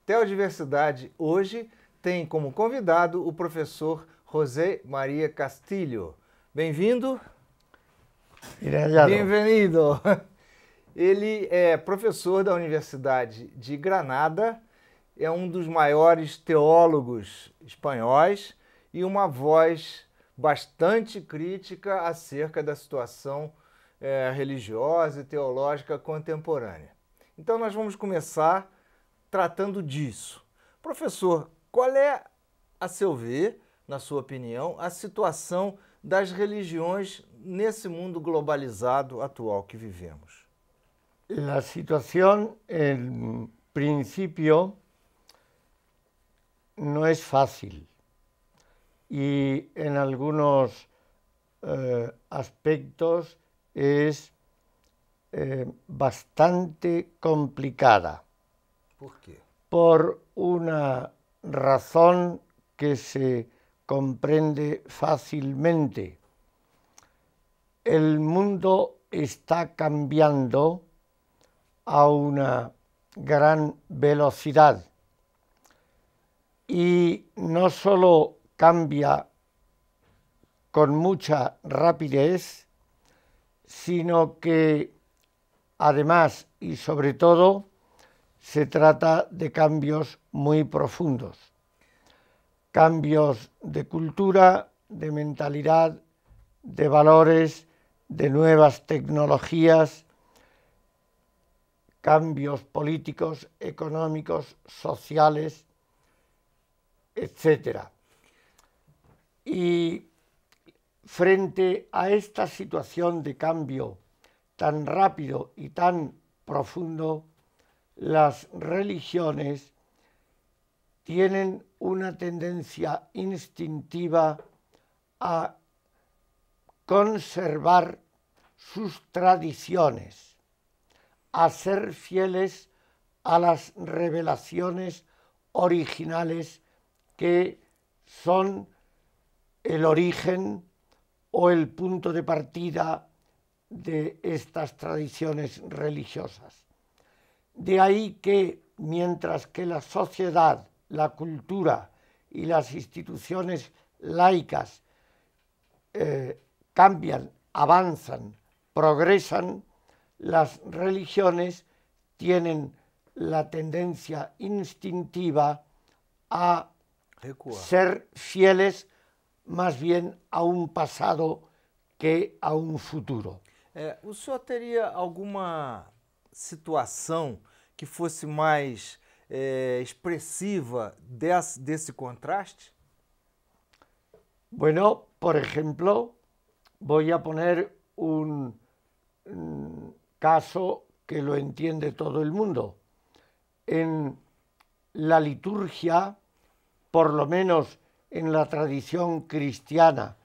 Teodiversidade hoje tem como convidado o professor José Maria Castilho. Bem-vindo. Bem-vindo. Ele é professor da Universidade de Granada, é um dos maiores teólogos espanhóis e uma voz bastante crítica acerca da situação religiosa e teológica contemporânea. Então nós vamos começar tratando disso. Professor, qual é, a seu ver, na sua opinião, a situação das religiões nesse mundo globalizado atual que vivemos? La situación, en principio, no es fácil y en algunos aspectos es bastante complicada. ¿Por qué? Por una razón que se comprende fácilmente. El mundo está cambiando a una gran velocidad y no solo cambia con mucha rapidez, sino que además y sobre todo se trata de cambios muy profundos, cambios de cultura, de mentalidad, de valores, de nuevas tecnologías, cambios políticos, económicos, sociales, etc. Y frente a esta situación de cambio tan rápido y tan profundo, las religiones tienen una tendencia instintiva a conservar sus tradiciones, a ser fieles a las revelaciones originales que son el origen o el punto de partida de estas tradiciones religiosas. De ahí que, mientras que la sociedad, la cultura y las instituciones laicas cambian, avanzan, progresan, las religiones tienen la tendencia instintiva a ser fieles más bien a un pasado que a un futuro. O senhor teria alguma situação que fosse mais expresiva desse contraste? Bueno, por ejemplo, voy a poner un caso que lo entiende todo el mundo. En la liturgia, por lo menos en la tradición cristiana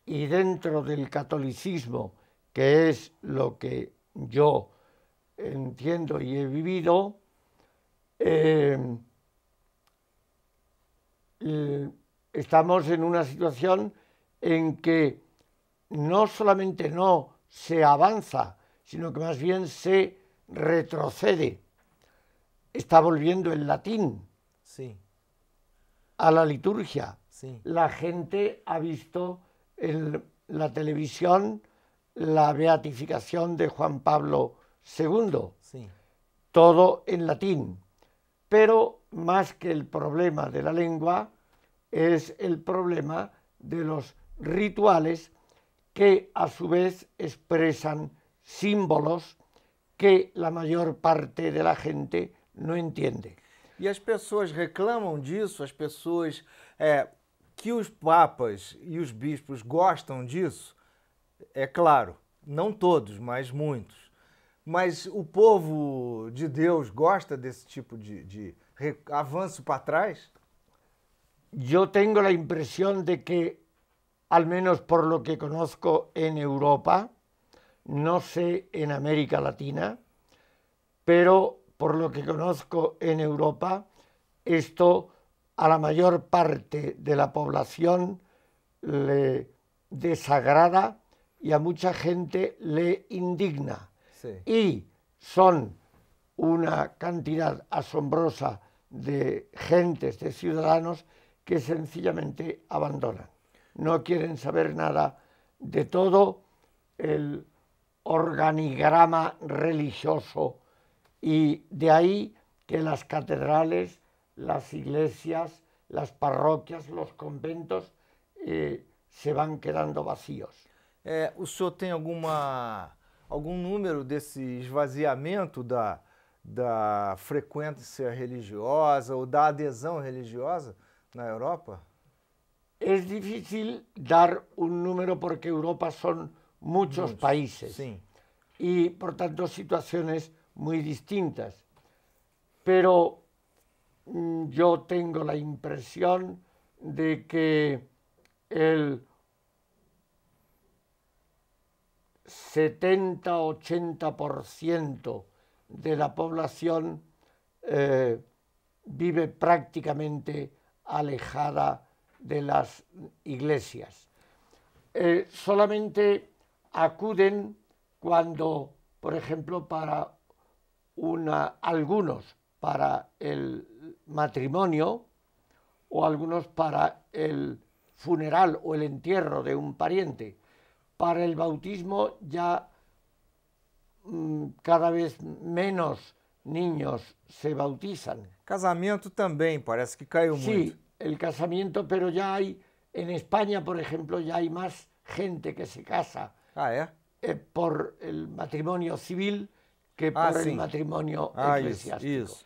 y dentro del catolicismo, que es lo que yo entiendo y he vivido, estamos en una situación en que no solamente no se avanza, sino que más bien se retrocede. Está volviendo el latín a la liturgia. La gente ha visto en la televisión la beatificación de Juan Pablo II, todo en latín. Pero más que el problema de la lengua, es el problema de los rituales que a su vez expresan símbolos que la mayor parte de la gente não entende. E as pessoas reclamam disso? As pessoas que os papas e os bispos gostam disso? É claro, não todos, mas muitos. Mas o povo de Deus gosta desse tipo de avanço para trás? Yo tengo la impresión de que, al menos por lo que conozco en Europa, no sé en América Latina, pero por lo que conozco en Europa, esto a la mayor parte de la población le desagrada y a mucha gente le indigna. Sí. Y son una cantidad asombrosa de gentes, de ciudadanos que sencillamente abandonan. No quieren saber nada de todo el organigrama religioso, y de ahí que las catedrales, las iglesias, las parroquias, los conventos se van quedando vacíos. O senhor tem algum número desse esvaziamento da frequência religiosa ou da adesão religiosa na Europa? Es difícil dar un número porque Europa son muchos países, sí, y por tanto situaciones muy distintas. Pero yo tengo la impresión de que el 70-80% de la población vive prácticamente alejada de las iglesias. Solamente acuden cuando, por ejemplo, algunos para el matrimonio o algunos para el funeral o el entierro de un pariente. Para el bautismo ya cada vez menos niños se bautizan. Casamento também, parece que caiu muito. Sí, el casamiento, pero ya hay, en España, por ejemplo, ya hay más gente que se casa por el matrimonio civil que por el matrimonio eclesiástico. Isso.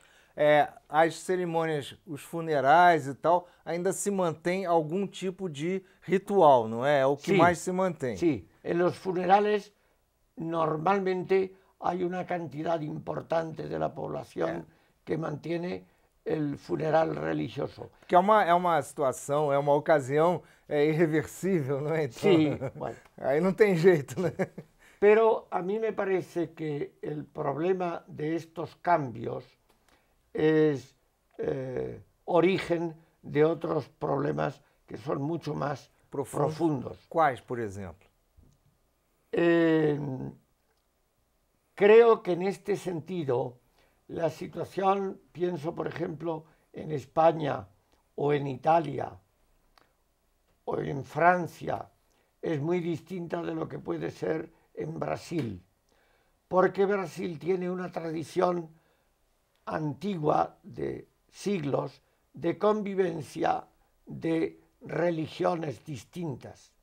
As cerimônias, os funerais e tal, ainda se mantém algum tipo de ritual, não é? É o que mais se mantém. Sí, en los funerales normalmente hay una cantidad importante de la población que mantiene el funeral religioso. Que é uma situação, é uma ocasião irreversível, não é? Então, sí, bueno. Aí não tem jeito, né? Pero a mí me parece que el problema de estos cambios es origen de otros problemas que son mucho más profundos. ¿Cuáles, por ejemplo? Creo que en este sentido la situación, pienso por ejemplo en España o en Italia o en Francia, es muy distinta de lo que puede ser en Brasil, porque Brasil tiene una tradición antigua de siglos de convivencia de religiones distintas.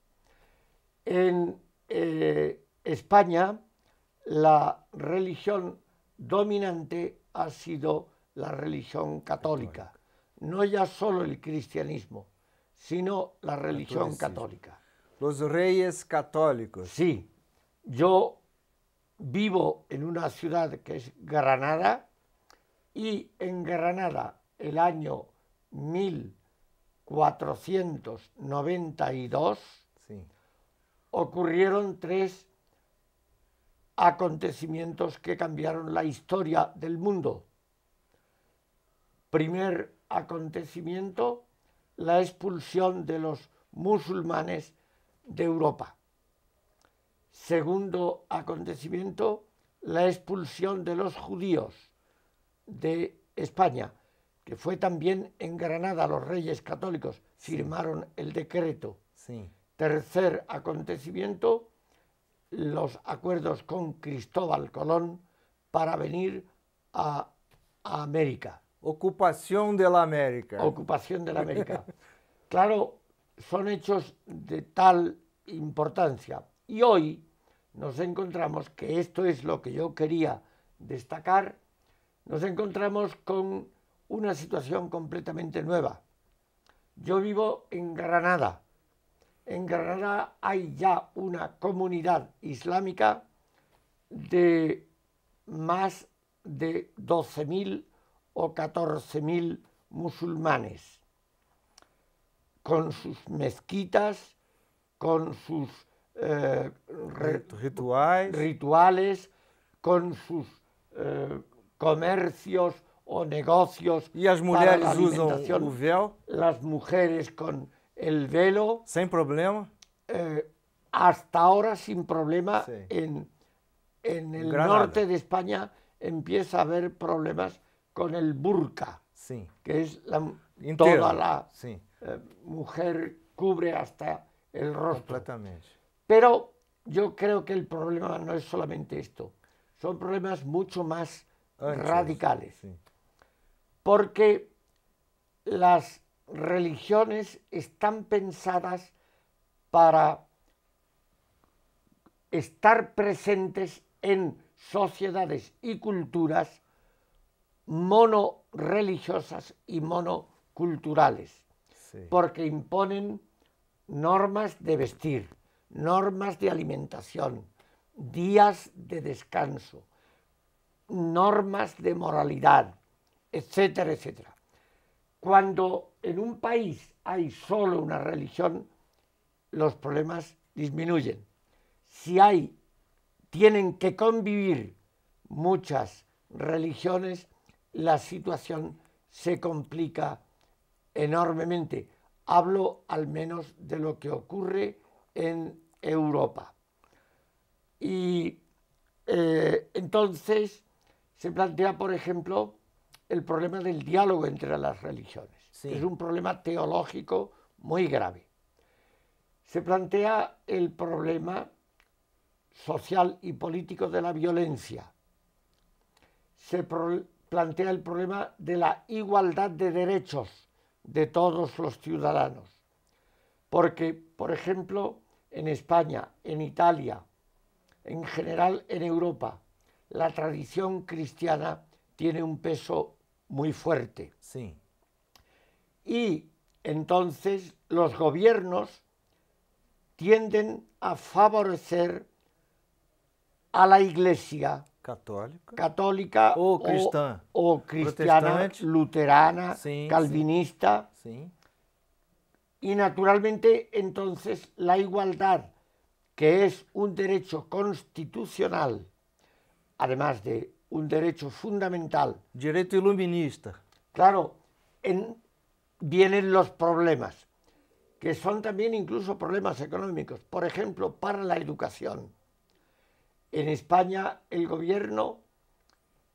En España la religión dominante ha sido la religión católica, no ya solo el cristianismo, sino la religión católica. Los reyes católicos. Sí, yo vivo en una ciudad que es Granada, y en Granada el año 1492 ocurrieron 3 acontecimientos que cambiaron la historia del mundo. Primer acontecimiento, la expulsión de los musulmanes de Europa. Segundo acontecimiento, la expulsión de los judíos de España, que fue también en Granada. Los reyes católicos firmaron el decreto. Tercer acontecimiento, los acuerdos con Cristóbal Colón para venir a América. Ocupación de la América. Ocupación de la América. Claro, son hechos de tal importancia. Y hoy nos encontramos, que esto es lo que yo quería destacar, nos encontramos con una situación completamente nueva. Yo vivo en Granada. En Granada hay ya una comunidad islámica de más de 12.000 o 14.000 musulmanes, con sus mezquitas, con sus rituales, con sus comercios o negocios. ¿Y las mujeres usan el velo? Las mujeres con el velo. ¿Sin problema? Hasta ahora sin problema. Sí. En el Granada. norte de España empieza a haber problemas con el burka. Sí. que es Inteiro. toda la Sí. mujer cubre hasta el rostro. Completamente. Pero yo creo que el problema no es solamente esto, son problemas mucho más radicales, Sí. porque las religiones están pensadas para estar presentes en sociedades y culturas monoreligiosas y monoculturales, Sí. porque imponen normas de vestir, normas de alimentación, días de descanso, normas de moralidad, etcétera, etcétera. Cuando en un país hay solo una religión, los problemas disminuyen. Si tienen que convivir muchas religiones, la situación se complica enormemente. Hablo al menos de lo que ocurre en Europa. Y entonces se plantea, por ejemplo, el problema del diálogo entre las religiones. Sí. Es un problema teológico muy grave. Se plantea el problema social y político de la violencia. Se plantea el problema de la igualdad de derechos de todos los ciudadanos. Porque, por ejemplo, en España, en Italia, en general en Europa, la tradición cristiana tiene un peso muy fuerte. Sí. Y entonces los gobiernos tienden a favorecer a la Iglesia católica o cristã, o cristiana, luterana, sí, calvinista. Sí. Y naturalmente entonces la igualdad, que es un derecho constitucional, además de un derecho fundamental. Derecho iluminista. Claro, vienen los problemas, que son también incluso problemas económicos. Por ejemplo, para la educación. En España el gobierno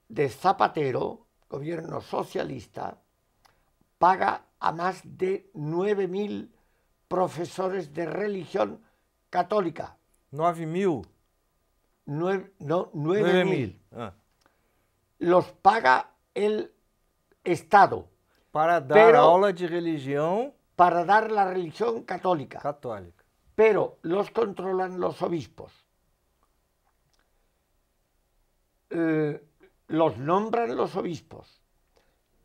de Zapatero, gobierno socialista, paga a más de 9.000 profesores de religión católica. 9.000. No, 9.000. Ah. Los paga el Estado. Para dar aula de religión. Para dar la religión católica. Católica. Pero los controlan los obispos. Los nombran los obispos.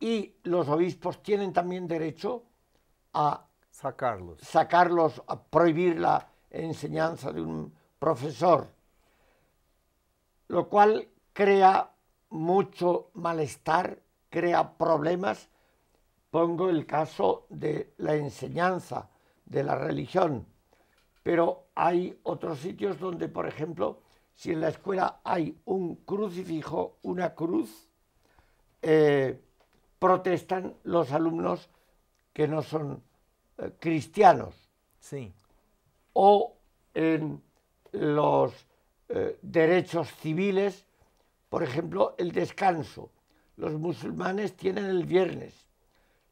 Y los obispos tienen también derecho a sacarlos, a prohibir la enseñanza de un profesor, lo cual crea mucho malestar, crea problemas. Pongo el caso de la enseñanza de la religión, pero hay otros sitios donde, por ejemplo, si en la escuela hay un crucifijo, una cruz, protestan los alumnos que no son cristianos. Sí. O en los derechos civiles, por ejemplo, el descanso. Los musulmanes tienen el viernes,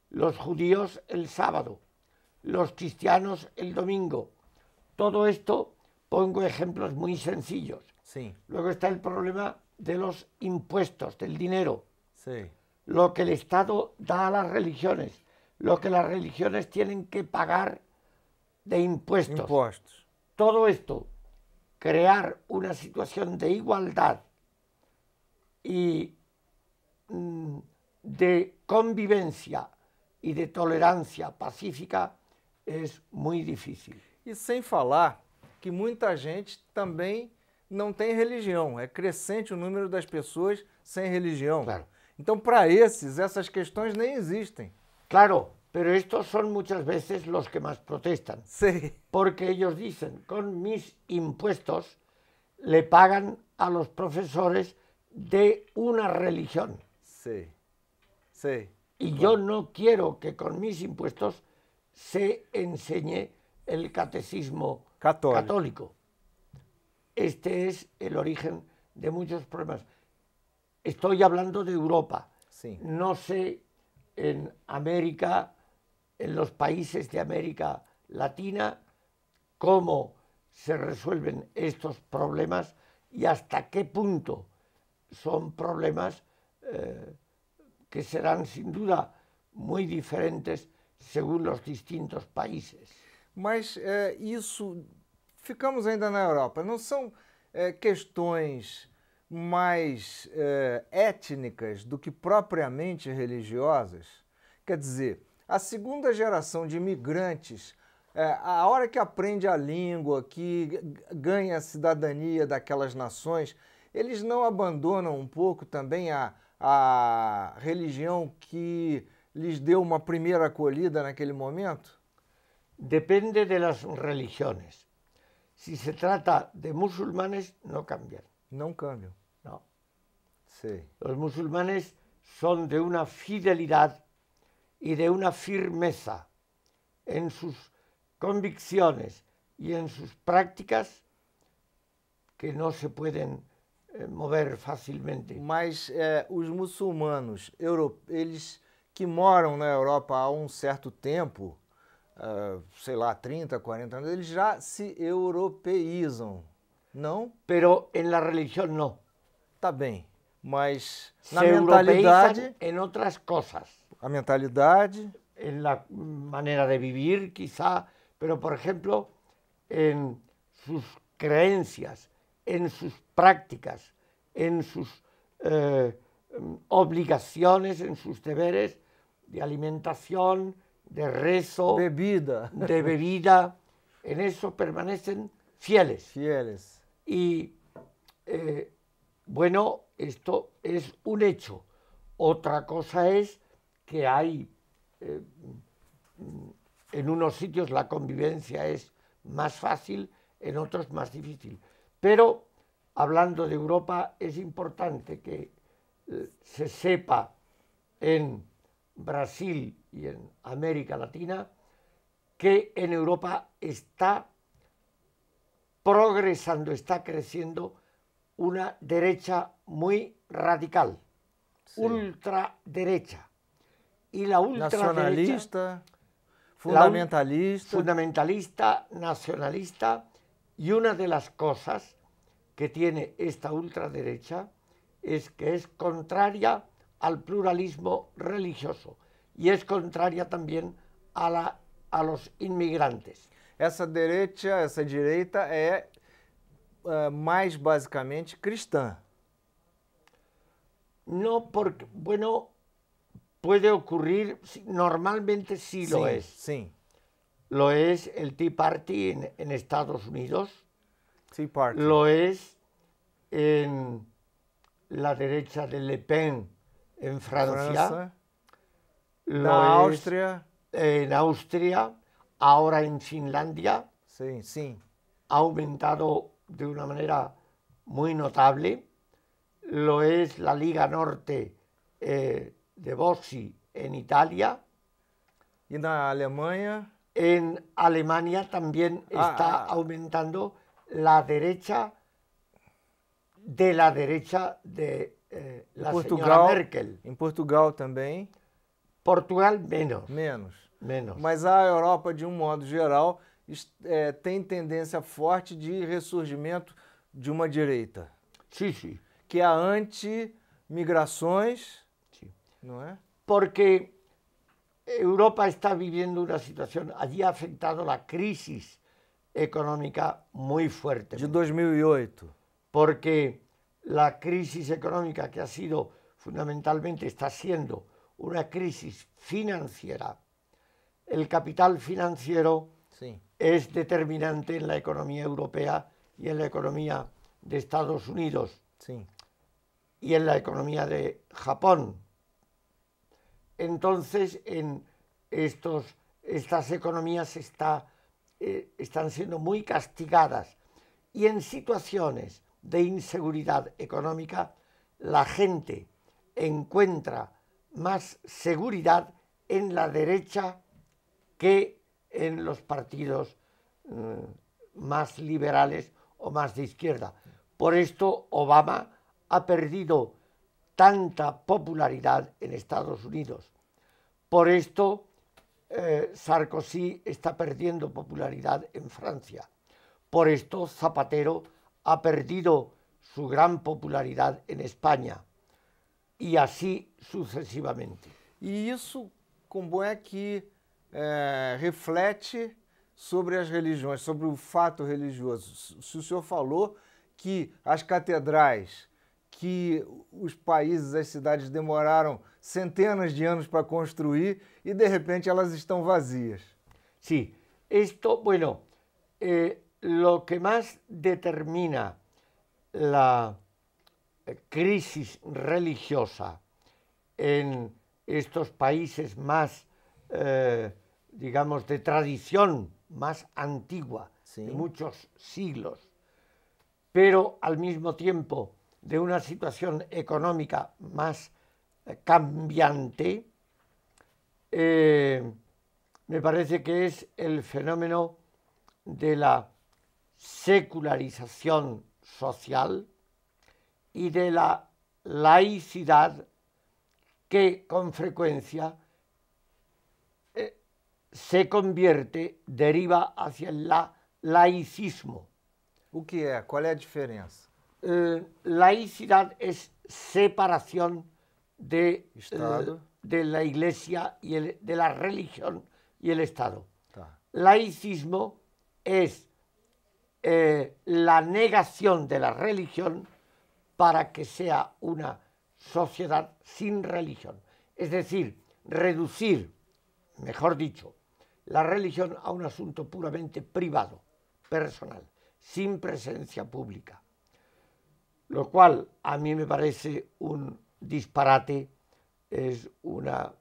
los judíos el sábado, los cristianos el domingo. Todo esto, pongo ejemplos muy sencillos. Sí. Luego está el problema de los impuestos, del dinero. Sí. Lo que el Estado da a las religiones, lo que las religiones tienen que pagar de impuestos. Todo esto, crear una situación de igualdad y de convivencia y de tolerancia pacífica es muy difícil. E sem falar que muita gente também não tem religião. É crescente o número das pessoas sem religião. Claro. Então, para essas questões nem existem. Claro, pero estos son muchas veces los que más protestan. Sí. Porque ellos dicen, con mis impuestos le pagan a los profesores de una religión. Sí, sí. Y yo no quiero que con mis impuestos se enseñe el catecismo católico. Este es el origen de muchos problemas. Estoy hablando de Europa. Sí. No sé en América, en los países de América Latina, cómo se resuelven estos problemas y hasta qué punto son problemas que serán sin duda muy diferentes según los distintos países. Mas isso, ficamos ainda na Europa, não são questões mais étnicas do que propriamente religiosas? Quer dizer, a segunda geração de imigrantes, a hora que aprende a língua, que ganha a cidadania daquelas nações, eles não abandonam um pouco também a religião que lhes deu uma primeira acolhida naquele momento? Depende de las religiones. Si se trata de musulmanes, no cambian. No cambian. No. Sí. Los musulmanes son de una fidelidad y de una firmeza en sus convicciones y en sus prácticas que no se pueden mover facilmente. Mas os muçulmanos, eles que moram na Europa há um certo tempo, sei lá, 30, 40 anos, eles já se europeizam, não? Pero en la religión no. Tá bem, mas na mentalidade... en otras cosas. A mentalidade... En la manera de vivir, quizá, pero por ejemplo, en sus creencias, en sus prácticas, en sus obligaciones, en sus deberes de alimentación, de rezo, de bebida, en eso permanecen fieles. Fieles. Y bueno, esto es un hecho. Otra cosa es que hay, en unos sitios la convivencia es más fácil, en otros más difícil. Pero hablando de Europa, es importante que se sepa en Brasil y en América Latina que en Europa está progresando, está creciendo una derecha muy radical, sí. Ultraderecha. Y la ultraderecha... Nacionalista, fundamentalista. Fundamentalista, nacionalista. Y una de las cosas que tiene esta ultraderecha es que es contraria al pluralismo religioso y es contraria también a los inmigrantes. Essa direita é mais basicamente cristã. No, porque, bueno, puede ocurrir, normalmente sí lo es. Sí. Lo es el Tea Party en Estados Unidos. Tea Party. Lo es en la derecha de Le Pen en Francia. Austria. En Austria, ahora en Finlandia. Sí, sí. Ha aumentado de una manera muy notable. Lo es la Liga Norte de Bossi en Italia. ¿Y en Alemania? En Alemania también está aumentando la derecha de la señora Merkel. En Portugal también. Portugal menos. Menos. Mas a Europa, de modo geral, tem tendência forte de ressurgimento de uma direita. Sí, sí. Que é anti-migrações, sí. ¿No es? Porque Europa está viviendo una situación, allí ha afectado la crisis económica muy fuerte. De 2008. Porque la crisis económica que ha sido fundamentalmente, está siendo una crisis financiera. El capital financiero sí. Es determinante en la economía europea y en la economía de Estados Unidos sí. Y en la economía de Japón. Entonces, en estas economías están siendo muy castigadas y en situaciones de inseguridad económica la gente encuentra más seguridad en la derecha que en los partidos más liberales o más de izquierda. Por esto Obama ha perdido tanta popularidad en Estados Unidos, Por esto Sarkozy está perdiendo popularidad en Francia. Por esto Zapatero ha perdido su gran popularidad en España. E assim sucessivamente. E isso, como é que reflete sobre as religiões, sobre o fato religioso? Se o senhor falou que as catedrais, que os países, as cidades demoraram centenas de anos para construir e de repente elas estão vazias. Sí, esto, bueno, lo que más determina la crisis religiosa en estos países más, digamos, de tradición más antigua, sí, de muchos siglos, pero al mismo tiempo de una situación económica más cambiante, me parece que es el fenómeno de la secularización social y de la laicidad que con frecuencia se convierte, deriva hacia el laicismo. O que é? Qual é a diferença? Laicidad es separación de, Estado. De la Iglesia y de la religión y el Estado. Tá. Laicismo es la negación de la religión para que sea una sociedad sin religión. Es decir, reducir, mejor dicho, la religión a un asunto puramente privado, personal, sin presencia pública. Lo cual a mí me parece un disparate, es una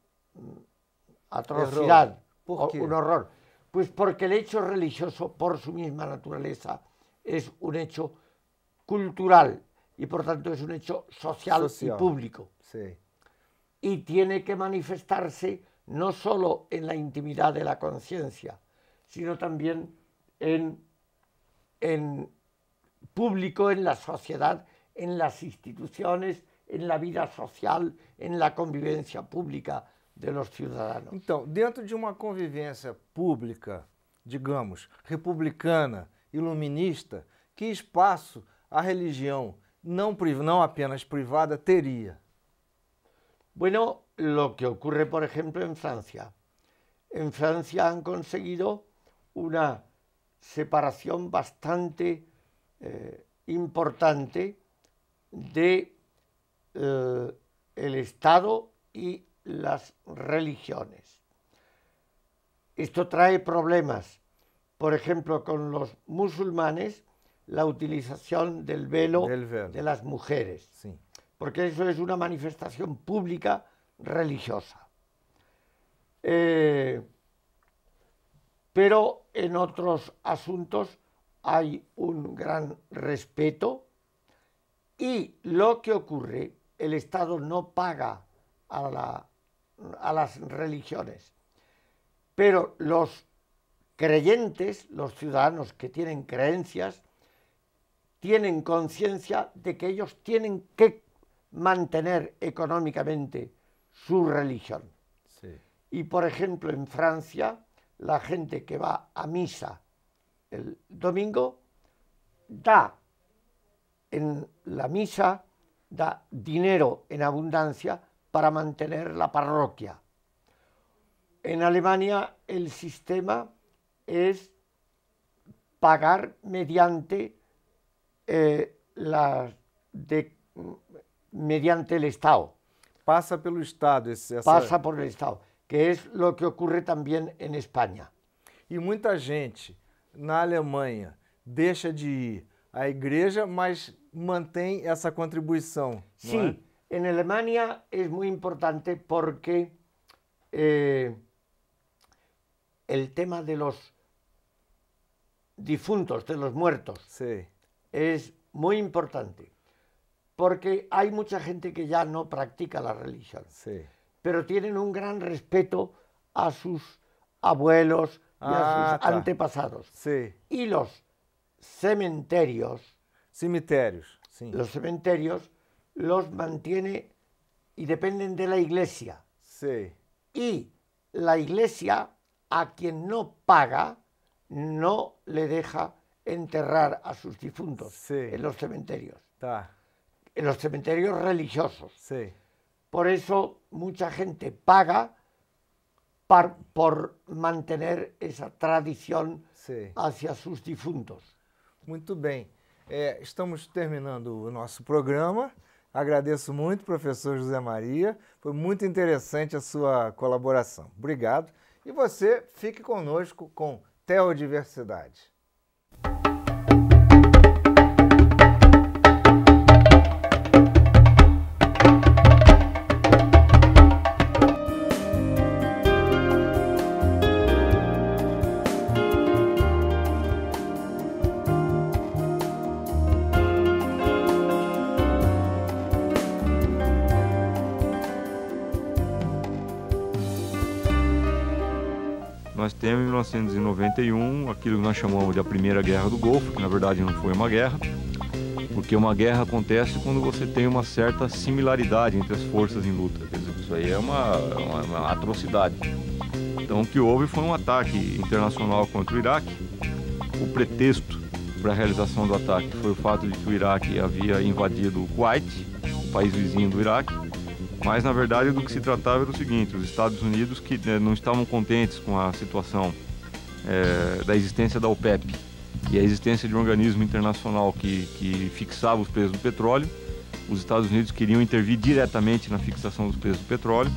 atrocidad, un horror. Pues porque el hecho religioso, por su misma naturaleza, es un hecho cultural y por tanto es un hecho social. Y público. Sí. Y tiene que manifestarse no solo en la intimidad de la conciencia, sino también en público, en la sociedad, en las instituciones, en la vida social, en la convivencia pública de los ciudadanos. Então, dentro de uma convivência pública, digamos, republicana, iluminista, que espaço a religião, não apenas privada, teria? Bueno, lo que ocurre, por ejemplo, en Francia. En Francia han conseguido una separación bastante importante de el Estado y las religiones. Esto trae problemas, por ejemplo, con los musulmanes, la utilización del velo de las mujeres, sí, porque eso es una manifestación pública religiosa. Pero en otros asuntos hay un gran respeto y lo que ocurre, el Estado no paga a las religiones, pero los creyentes, los ciudadanos que tienen creencias, tienen conciencia de que ellos tienen que mantener económicamente su religión. Sí. Y por ejemplo en Francia, la gente que va a misa el domingo da en la misa, da dinero en abundancia para mantener la parroquia. En Alemania el sistema es pagar mediante mediante el Estado. Pasa pelo Estado. Pasa por el Estado, que es lo que ocurre también en España. E muita gente na Alemanha deixa de ir à igreja, mas mantém essa contribuição. Sí, ¿no? En Alemania es muy importante porque el tema de los difuntos, de los muertos, sí, es muy importante, porque hay mucha gente que ya no practica la religión, sí, pero tienen un gran respeto a sus abuelos y a sus antepasados. Sí. Y los cementerios, sí, los cementerios los mantiene y dependen de la iglesia. Sí. Y la Iglesia a quien no paga no le deja enterrar a sus difuntos en los cementerios. En los cementerios religiosos. Por eso mucha gente paga por mantener essa tradição hacia seus difuntos. Muito bem. Estamos terminando o nosso programa. Agradeço muito, professor José Maria. Foi muito interessante a sua colaboração. Obrigado. E você fique conosco com Teodiversidade. Nós temos em 1991 aquilo que nós chamamos de a Primeira Guerra do Golfo, que na verdade não foi uma guerra, porque uma guerra acontece quando você tem uma certa similaridade entre as forças em luta. Quer dizer, isso aí é uma atrocidade. Então o que houve foi um ataque internacional contra o Iraque. O pretexto para a realização do ataque foi o fato de que o Iraque havia invadido o Kuwait, o país vizinho do Iraque. Mas, na verdade, do que se tratava era o seguinte: os Estados Unidos, que não estavam contentes com a situação da existência da OPEP e a existência de um organismo internacional que fixava os preços do petróleo, os Estados Unidos queriam intervir diretamente na fixação dos preços do petróleo.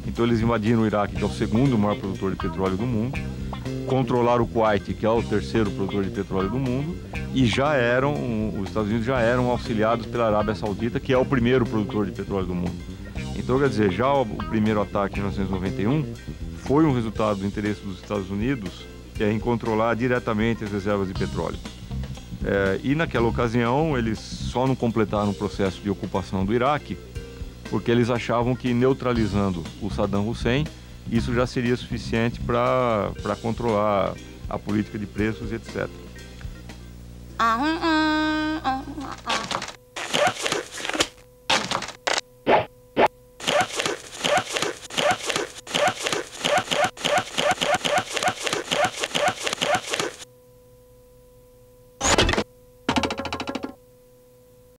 Então eles invadiram o Iraque, que é o segundo maior produtor de petróleo do mundo, controlaram o Kuwait, que é o terceiro produtor de petróleo do mundo, e os Estados Unidos já eram auxiliados pela Arábia Saudita, que é o primeiro produtor de petróleo do mundo. Então, quer dizer, já o primeiro ataque em 1991 foi um resultado do interesse dos Estados Unidos em controlar diretamente as reservas de petróleo. E naquela ocasião eles só não completaram o processo de ocupação do Iraque porque eles achavam que neutralizando o Saddam Hussein, isso já seria suficiente para controlar a política de preços, etc.